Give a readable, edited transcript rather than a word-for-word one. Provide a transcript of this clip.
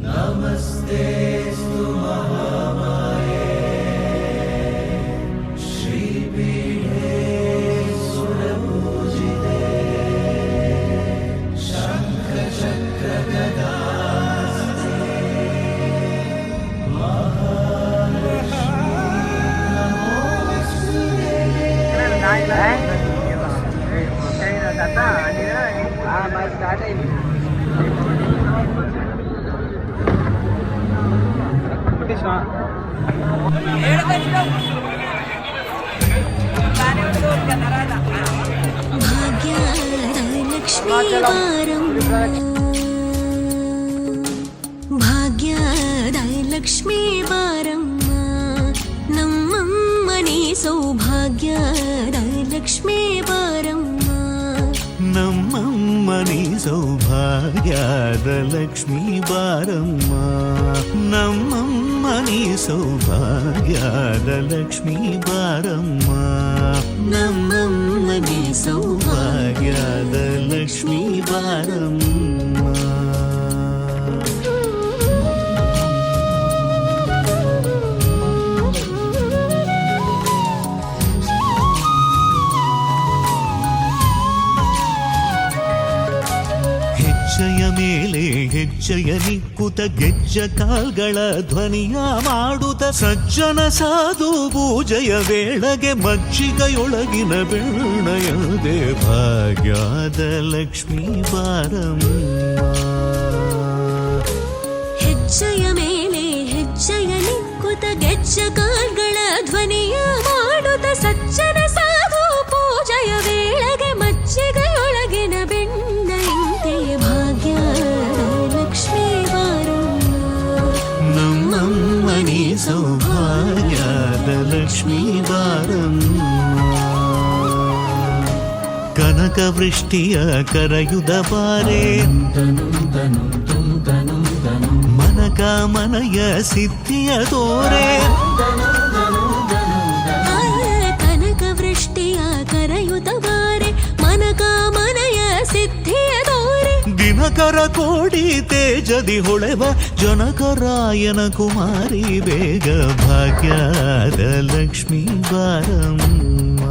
नमस्तेऽस्तु महामाये श्रीपीठे सुरपूजिते शङ्खचक्रगदास्ते ಭಾಗ್ಯದ ಲಕ್ಷ್ಮೀ ಬಾರಮ್ಮ ನಮ್ಮಮ್ಮನಿ ಸೌಭಾಗ್ಯದ ಲಕ್ಷ್ಮೀ ಬಾರಮ್ಮ ನಮ್ಮಮ್ಮನಿ ಸೌಭಾಗ್ಯದ ಲಕ್ಷ್ಮೀ ಬಾರಮ್ಮ ನಮ್ಮಮ್ಮನಿ ಸೌಭಾಗ್ಯದ ಲಕ್ಷ್ಮೀ ಬಾರಮ್ಮ ನಮ್ಮಮ್ಮನಿ ಸೌಭಾಗ್ಯದ ಲಕ್ಷ್ಮೀ ಬಾರಮ್ಮ ಹೆಜ್ಜೆಯ ಮೇಲೆ ಹೆಜ್ಜೆಯ ನಿಕ್ಕುತ ಗೆಜ್ಜ ಕಾಲ್ಗಳ ಧ್ವನಿಯ ಮಾಡುತ್ತ ಸಜ್ಜನ ಸಾಧು ಪೂಜೆಯ ವೇಳೆಗೆ ಮಜ್ಜಿಗೆಯೊಳಗಿನ ಬೆಣ್ಣಯದೆ ಭಾಗ್ಯದ ಲಕ್ಷ್ಮೀ ಬಾರಮ್ಮ ಹೆಜ್ಜೆಯ ಮೇಲೆ ಹೆಜ್ಜೆಯ ನಿಕ್ಕುತ ಗೆಜ್ಜ ಕಾಲ್ಗಳ ಧ್ವನಿಯ ಮಾಡುತ್ತ ಸಜ್ಜನ ಸಾಧು ಪೂಜೆಯ ವೇಳೆಗೆ ಮಜ್ಜಿಗೆಯೊಳಗಿನ ಬೆಣ್ಣೆಯಂತೆ ಭಾಗ್ಯದ ಲಕ್ಷ್ಮೀ ಬಾರಮ್ಮ ನಮ್ಮಮ್ಮನಿ ಸೌಭಾಗ್ಯದ ಲಕ್ಷ್ಮೀ ಬಾರಮ್ಮ ಕನಕ ವೃಷ್ಟಿಯ ಕರೆಯುದ ಬಾರೆ ಮನಕ ಮನಯ ಸಿದ್ಧಿಯ ತೋರೆ ಕನಕ ವೃಷ್ಟಿಯ ಕರೆಯುತ ಬಾರೆ ಮನಕ ಮನಯ ಸಿದ್ಧಿಯ ತೋರೆ ದಿನಕರ ಕೋಡಿ ತೇಜದಿ ಹೊಳೆವ ಜನಕರಾಯನ ಕುಮಾರಿ ಬೇಗ ಭಾಗ್ಯದ ಲಕ್ಷ್ಮೀ ಬಾರಮ್ಮ